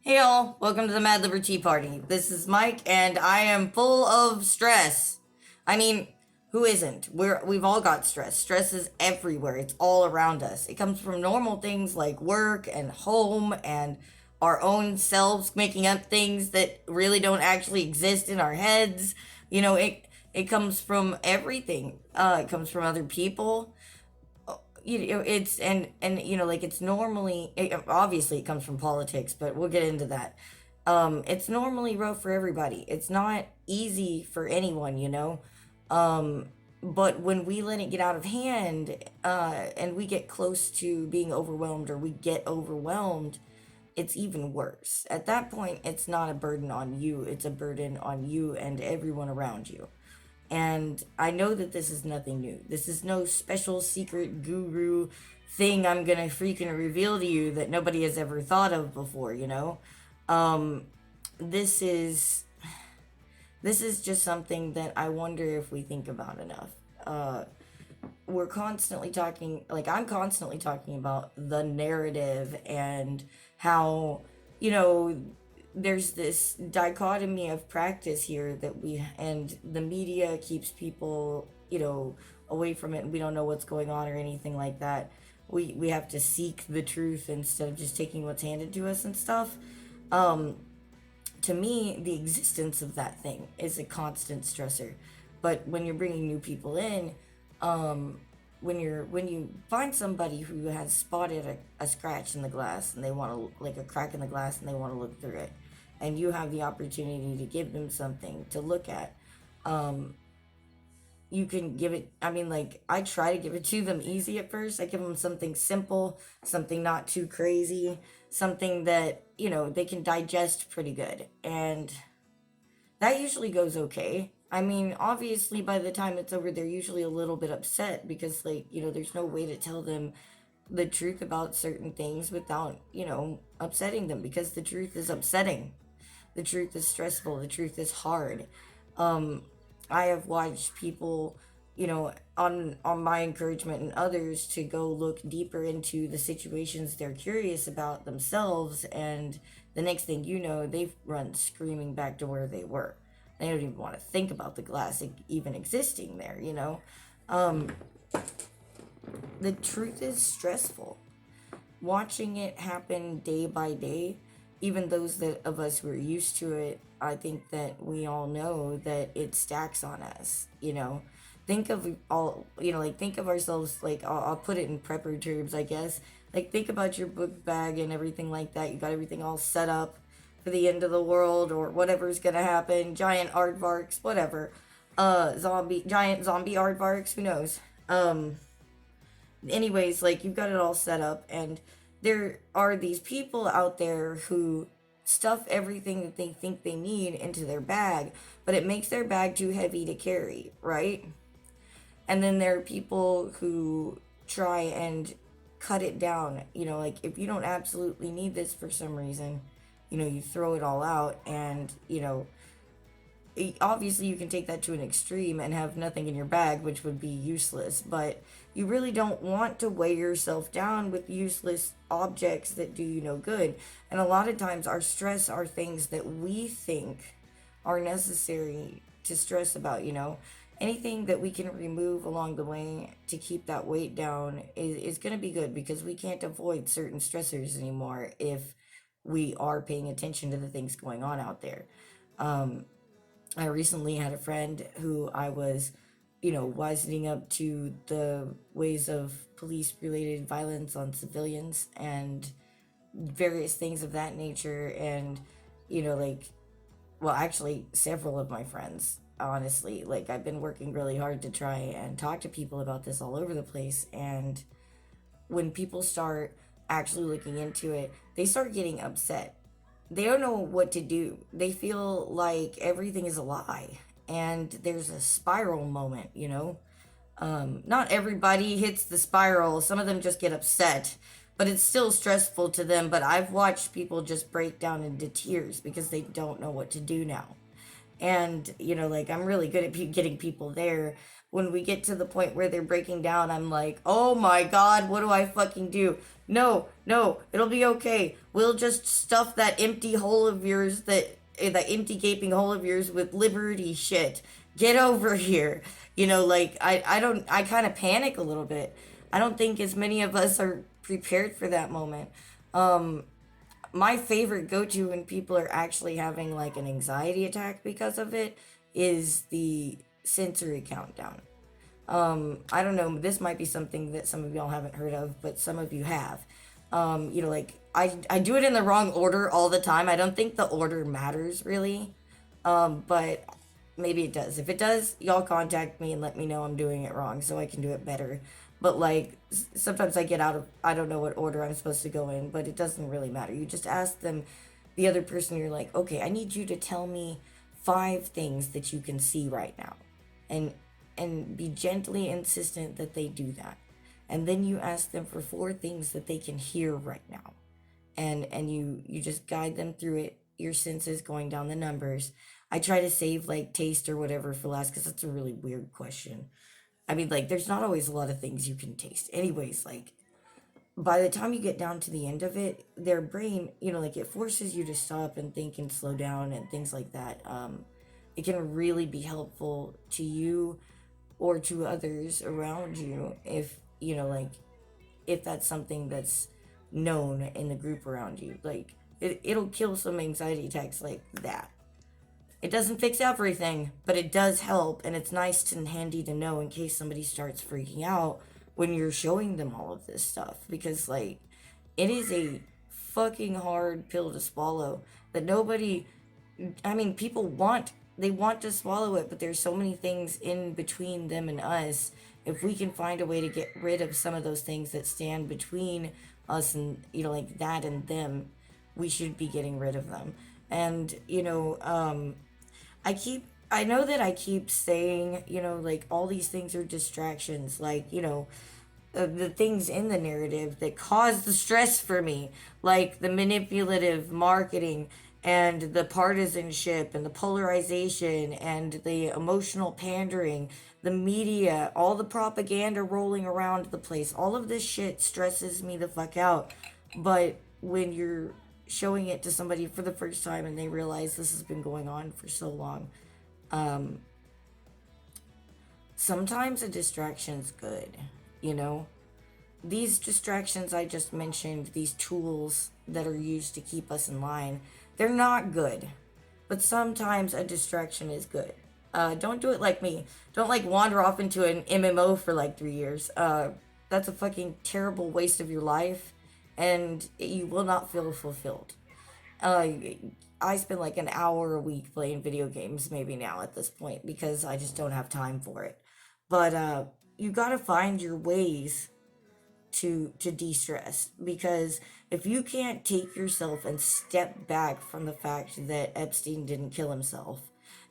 Hey all, welcome to the Mad Liver Tea Party. This is Mike, and I am full of stress. I mean, who isn't? We've all got stress. Stress is everywhere. It's all around us. It comes from normal things like work and home and our own selves making up things that really don't actually exist in our heads. It comes from everything. It comes from other people. It's like it's normally obviously it comes from politics, but we'll get into that. It's normally rough for everybody. It's not easy for anyone. um but when we let it get out of hand, and we get close to being overwhelmed, or we get overwhelmed, it's even worse. At that point, it's not a burden on you, it's a burden on you and everyone around you. And I know that this is nothing new. This is no special secret guru thing I'm gonna freaking reveal to you that nobody has ever thought of before. Um, this is this is just something that I wonder if we think about enough. We're constantly talking, like I'm constantly talking about the narrative and how, you know, there's this dichotomy of practice here that and the media keeps people, away from it, and we don't know what's going on or anything like that. We have to seek the truth instead of just taking what's handed to us and stuff. Um, to me, the existence of that thing is a constant stressor. But when you're bringing new people in, um, when you find somebody who has spotted a scratch in the glass, and they want to, like a crack in the glass, and they want to look through it, and you have the opportunity to give them something to look at, um, you can give it. I mean, like, I try to give it to them easy at first. I give them something simple, something not too crazy, something that they can digest pretty good, and that usually goes okay. I mean, obviously, by the time it's over, they're usually a little bit upset because, like, there's no way to tell them the truth about certain things without, upsetting them, because the truth is upsetting. The truth is stressful. The truth is hard. Um, I have watched people, on my encouragement and others, to go look deeper into the situations they're curious about themselves, and the next thing you know, they've run screaming back to where they were. They don't even want to think about the glass even existing there. Um, the truth is stressful. Watching it happen day by day, even those that of us who are used to it, I think that we all know that it stacks on us. Think of all, like, think of ourselves, like, I'll put it in prepper terms, I guess. Like, think about your book bag and everything like that. You got everything all set up for the end of the world or whatever's gonna happen. Giant aardvarks, whatever. Giant zombie aardvarks, who knows? Anyways, like, you've got it all set up, and there are these people out there who stuff everything that they think they need into their bag, but it makes their bag too heavy to carry, right? And then there are people who try and cut it down. Like, if you don't absolutely need this for some reason, you throw it all out, and obviously you can take that to an extreme and have nothing in your bag, which would be useless, but you really don't want to weigh yourself down with useless objects that do you no good. And a lot of times our stress are things that we think are necessary to stress about. Anything that we can remove along the way to keep that weight down is going to be good, because we can't avoid certain stressors anymore if we are paying attention to the things going on out there. um, I recently had a friend who I was, wisening up to the ways of police related violence on civilians and various things of that nature. And, like, well, actually, several of my friends, honestly, like, I've been working really hard to try and talk to people about this all over the place. And when people start actually looking into it, they start getting upset. They don't know what to do. They feel like everything is a lie. And there's a spiral moment. Not everybody hits the spiral. Some of them just get upset, but it's still stressful to them. But I've watched people just break down into tears because they don't know what to do now. And, like, I'm really good at getting people there. when we get to the point where they're breaking down, I'm like, oh my god, what do I fucking do? No, no, it'll be okay. We'll just stuff that empty hole of yours, that empty gaping hole of yours with liberty shit. Get over here. Like I kind of panic a little bit. I don't think as many of us are prepared for that moment. My favorite go-to when people are actually having like an anxiety attack because of it is the sensory countdown. I don't know, this might be something that some of y'all haven't heard of, but some of you have. Like I do it in the wrong order all the time. I don't think the order matters really. But maybe it does. If it does, y'all contact me and let me know I'm doing it wrong so I can do it better. But like sometimes I get out of, I don't know what order I'm supposed to go in, but it doesn't really matter. You just ask them, the other person, you're like, okay, I need you to tell me 5 things that you can see right now. And be gently insistent that they do that. And then you ask them for 4 things that they can hear right now. And you just guide them through it, your senses going down the numbers. I try to save like taste or whatever for last because that's a really weird question. I mean, like, there's not always a lot of things you can taste. Anyways, like, by the time you get down to the end of it, their brain, like, it forces you to stop and think and slow down and things like that. It can really be helpful to you or to others around you if, like, if that's something that's known in the group around you. Like, it'll kill some anxiety attacks like that. It doesn't fix everything, but it does help, and it's nice and handy to know in case somebody starts freaking out when you're showing them all of this stuff. Because, like, it is a fucking hard pill to swallow that nobody, I mean, people they want to swallow it, but there's so many things in between them and us. If we can find a way to get rid of some of those things that stand between us and, like that and them, we should be getting rid of them. And, I know that I keep saying, like all these things are distractions, like, the things in the narrative that cause the stress for me, like the manipulative marketing and the partisanship and the polarization and the emotional pandering, the media, all the propaganda rolling around the place. All of this shit stresses me the fuck out. But when you're showing it to somebody for the first time and they realize this has been going on for so long, sometimes a distraction's good, These distractions I just mentioned, these tools that are used to keep us in line, they're not good. But sometimes a distraction is good. Don't do it like me. Don't like wander off into an MMO for like 3 years. That's a fucking terrible waste of your life, and you will not feel fulfilled. I spend like an hour a week playing video games, maybe now at this point, because I just don't have time for it. But you gotta find your ways to de-stress, because if you can't take yourself and step back from the fact that Epstein didn't kill himself,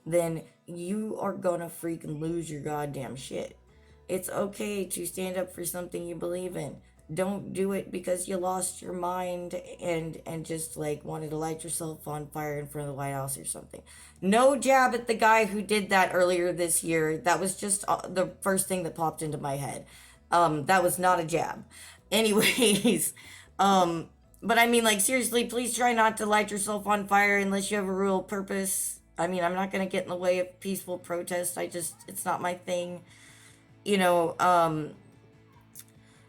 then you are gonna freaking lose your goddamn shit. It's okay to stand up for something you believe in. Don't do it because you lost your mind and just like wanted to light yourself on fire in front of the White House or something. No jab at the guy who did that earlier this year. That was just the first thing that popped into my head. That was not a jab. Anyways, but I mean, like, seriously, please try not to light yourself on fire unless you have a real purpose. I mean, I'm not gonna get in the way of peaceful protest. It's not my thing. You know,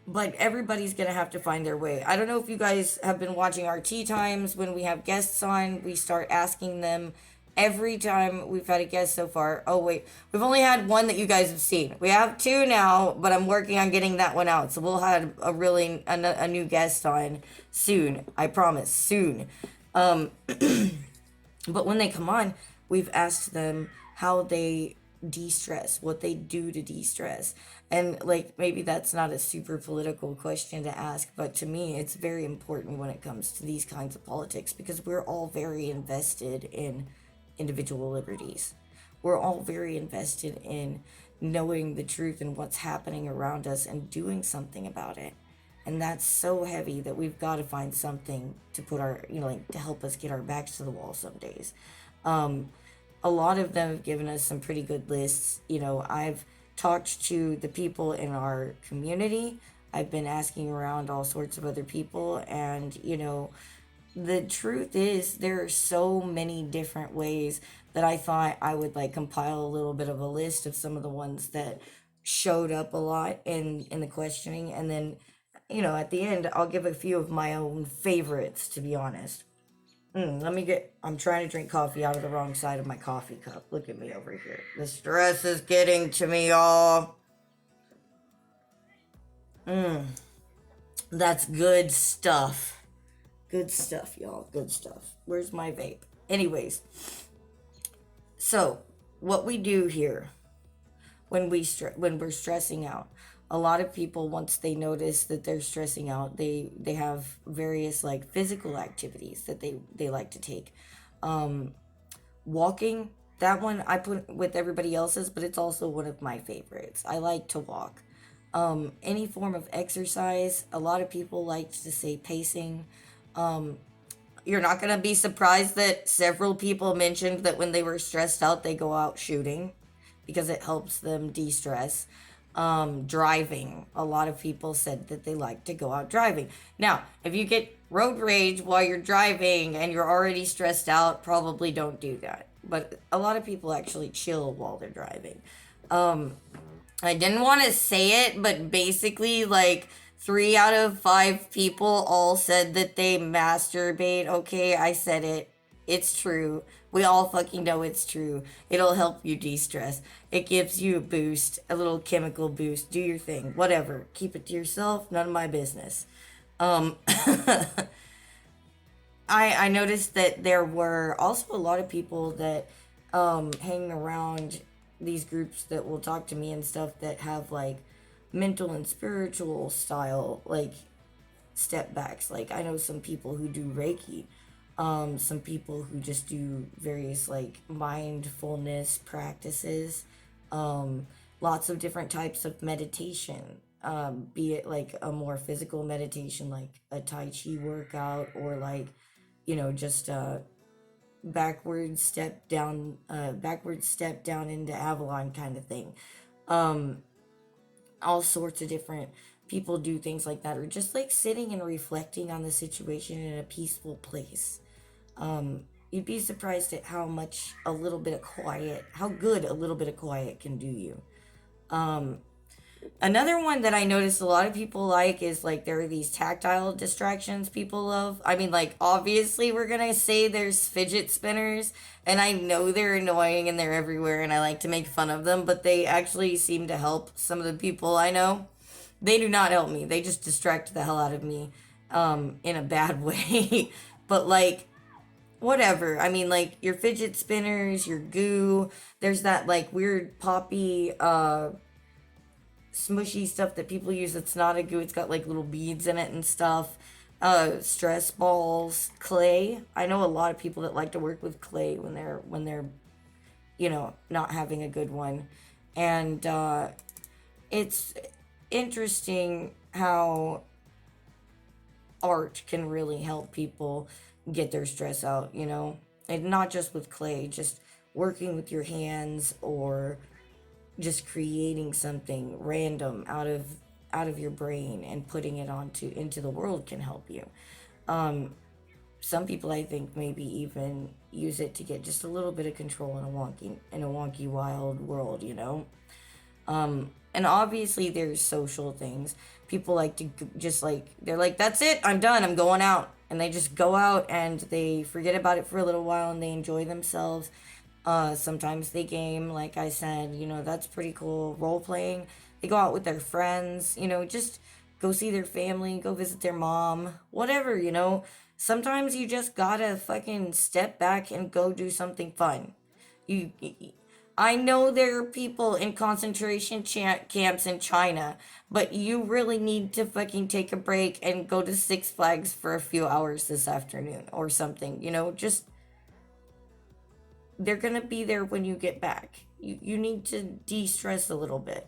but everybody's gonna have to find their way. I don't know if you guys have been watching our tea times. When we have guests on, we start asking them every time we've had a guest so far. Oh wait, we've only had one that you guys have seen. We have 2 now, but I'm working on getting that one out, so we'll have a new guest on soon. I promise, soon. But when they come on, we've asked them how they de-stress, what they do to de-stress. And like, maybe that's not a super political question to ask, but to me it's very important when it comes to these kinds of politics, because we're all very invested in individual liberties. We're all very invested in knowing the truth and what's happening around us and doing something about it. And that's so heavy that we've got to find something to put our, like, to help us get our backs to the wall some days. A lot of them have given us some pretty good lists. I've talked to the people in our community. I've been asking around all sorts of other people, and the truth is there are so many different ways that I thought I would like compile a little bit of a list of some of the ones that showed up a lot in the questioning, and then at the end I'll give a few of my own favorites, to be honest. I'm trying to drink coffee out of the wrong side of my coffee cup. Look at me over here. The stress is getting to me, y'all. That's good stuff. Good stuff, y'all. Good stuff. Where's my vape? Anyways, so what we do here when we're stressing out, a lot of people, once they notice that they're stressing out, they have various like physical activities that they like to take. Walking, that one I put with everybody else's, but it's also one of my favorites. I like to walk. Any form of exercise, a lot of people like to say pacing. You're not going to be surprised that several people mentioned that when they were stressed out, they go out shooting because it helps them de-stress. Driving, a lot of people said that they like to go out driving. Now, if you get road rage while you're driving and you're already stressed out, probably don't do that. But a lot of people actually chill while they're driving. I didn't want to say it, but basically, like, 3 out of 5 people all said that they masturbate. Okay, I said it. It's true. We all fucking know it's true. It'll help you de-stress. It gives you a boost, a little chemical boost. Do your thing. Whatever. Keep it to yourself. None of my business. I noticed that there were also a lot of people that hang around these groups that will talk to me and stuff that have like mental and spiritual style like step backs. Like I know some people who do Reiki, some people who just do various like mindfulness practices, lots of different types of meditation, be it like a more physical meditation like a Tai Chi workout, or like just backward step down into Avalon kind of thing. All sorts of different people do things like that, or just like sitting and reflecting on the situation in a peaceful place. You'd be surprised at how much a little bit of quiet, how good a little bit of quiet can do you. Another one that I noticed a lot of people like is like there are these tactile distractions people love. I mean, like, obviously, we're gonna say there's fidget spinners, and I know they're annoying and they're everywhere, and I like to make fun of them, but they actually seem to help some of the people I know. They do not help me, they just distract the hell out of me, in a bad way. But, like, whatever. I mean, like, your fidget spinners, your goo, there's that, like, weird poppy, smushy stuff that people use that's not a goo. It's got like little beads in it and stuff. Stress balls, clay. I know a lot of people that like to work with clay when they're not having a good one. And it's interesting how art can really help people get their stress out, and not just with clay, just working with your hands, or just creating something random out of your brain and putting it into the world can help you. Some people, I think, maybe even use it to get just a little bit of control in a wonky wild world. And obviously there's social things. People like to just like, they're like, that's it, I'm done, I'm going out, and they just go out and they forget about it for a little while and they enjoy themselves. Sometimes they game, like I said, that's pretty cool. Role playing. They go out with their friends, just go see their family, go visit their mom, whatever. Sometimes you just gotta fucking step back and go do something fun. You, I know there are people in concentration camps in China, but you really need to fucking take a break and go to Six Flags for a few hours this afternoon or something, just they're gonna be there when you get back. You need to de-stress a little bit.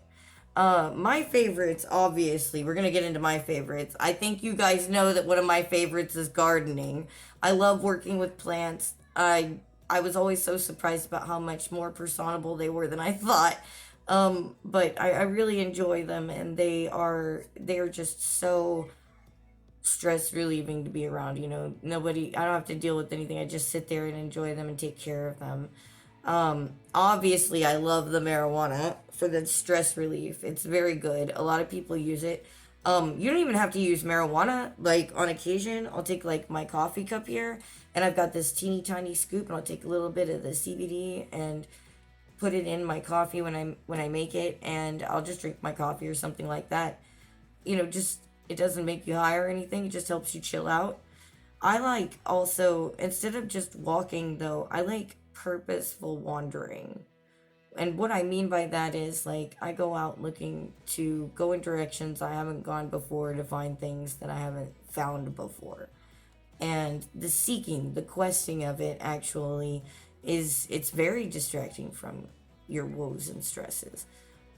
My favorites, obviously, we're gonna get into my favorites. I think you guys know that one of my favorites is gardening. I love working with plants. I was always so surprised about how much more personable they were than I thought. But I really enjoy them, and they are just so stress relieving to be around. Nobody, I don't have to deal with anything. I just sit there and enjoy them and take care of them. Obviously, I love the marijuana for the stress relief. It's very good. A lot of people use it. You don't even have to use marijuana. Like on occasion, I'll take like my coffee cup here, and I've got this teeny tiny scoop, and I'll take a little bit of the CBD and put it in my coffee when I make it, and I'll just drink my coffee or something like that. Just it doesn't make you high or anything. It just helps you chill out. I like also, instead of just walking though, I like purposeful wandering. And what I mean by that is like I go out looking to go in directions I haven't gone before to find things that I haven't found before. And the seeking, the questing of it actually it's very distracting from your woes and stresses.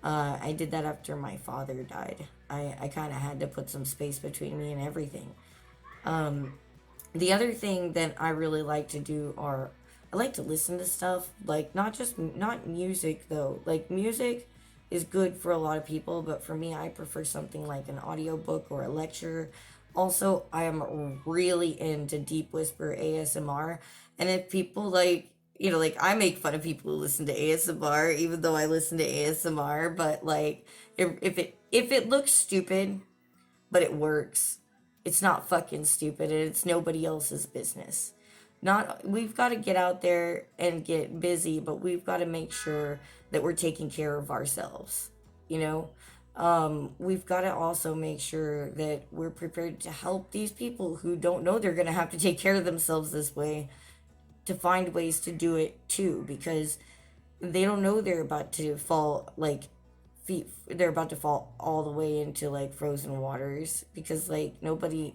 I did that after my father died. I kind of had to put some space between me and everything. The other thing that I really like to do are I like to listen to stuff, like not music though. Like music is good for a lot of people, but for me I prefer something like an audiobook or a lecture. Also, I am really into deep whisper ASMR, and if people like I make fun of people who listen to ASMR even though I listen to ASMR, but like if it looks stupid but it works. It's not fucking stupid, and it's nobody else's business. Not We've got to get out there and get busy, but we've got to make sure that we're taking care of ourselves. You know, we've got to also make sure that we're prepared to help these people who don't know they're gonna have to take care of themselves this way to find ways to do it too, because they don't know they're about to fall like feet they're about to fall all the way into like frozen waters, because like nobody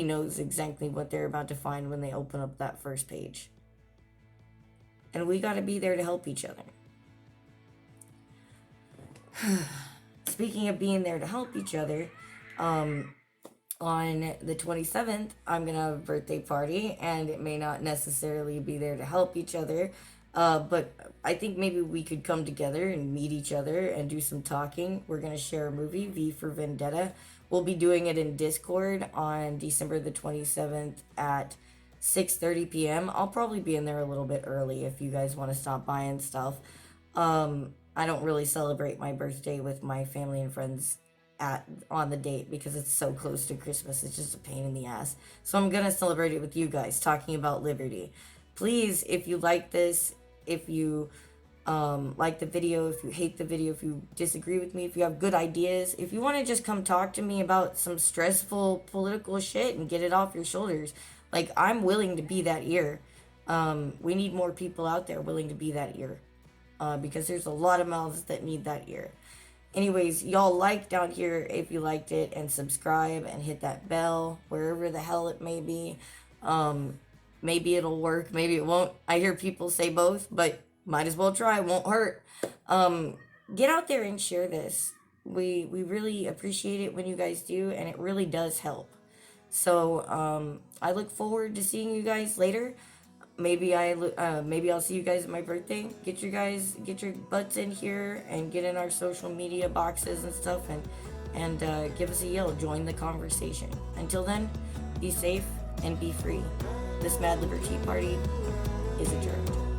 knows exactly what they're about to find when they open up that first page, and we got to be there to help each other. Speaking of being there to help each other, um on the 27th, I'm gonna have a birthday party, and it may not necessarily be there to help each other, but I think maybe we could come together and meet each other and do some talking. We're gonna share a movie, V for Vendetta. We'll be doing it in Discord on December the 27th at 6:30 p.m. I'll probably be in there a little bit early if you guys want to stop by and stuff. I don't really celebrate my birthday with my family and friends at on the date because it's so close to Christmas. It's just a pain in the ass. So I'm gonna celebrate it with you guys, talking about liberty. Please, if you like this, if you like the video, if you hate the video, if you disagree with me, if you have good ideas, if you want to just come talk to me about some stressful political shit and get it off your shoulders, like I'm willing to be that ear. We need more people out there willing to be that ear, because there's a lot of mouths that need that ear. Anyways, y'all like down here if you liked it, and subscribe and hit that bell wherever the hell it may be. Maybe it'll work, maybe it won't. I hear people say both, but might as well try, won't hurt. Get out there and share this. We really appreciate it when you guys do, and it really does help. So I look forward to seeing you guys later. Maybe I'll see you guys at my birthday. Get your butts in here and get in our social media boxes and stuff, and give us a yell. Join the conversation. Until then, be safe and be free. This Mad Liberty Party is adjourned.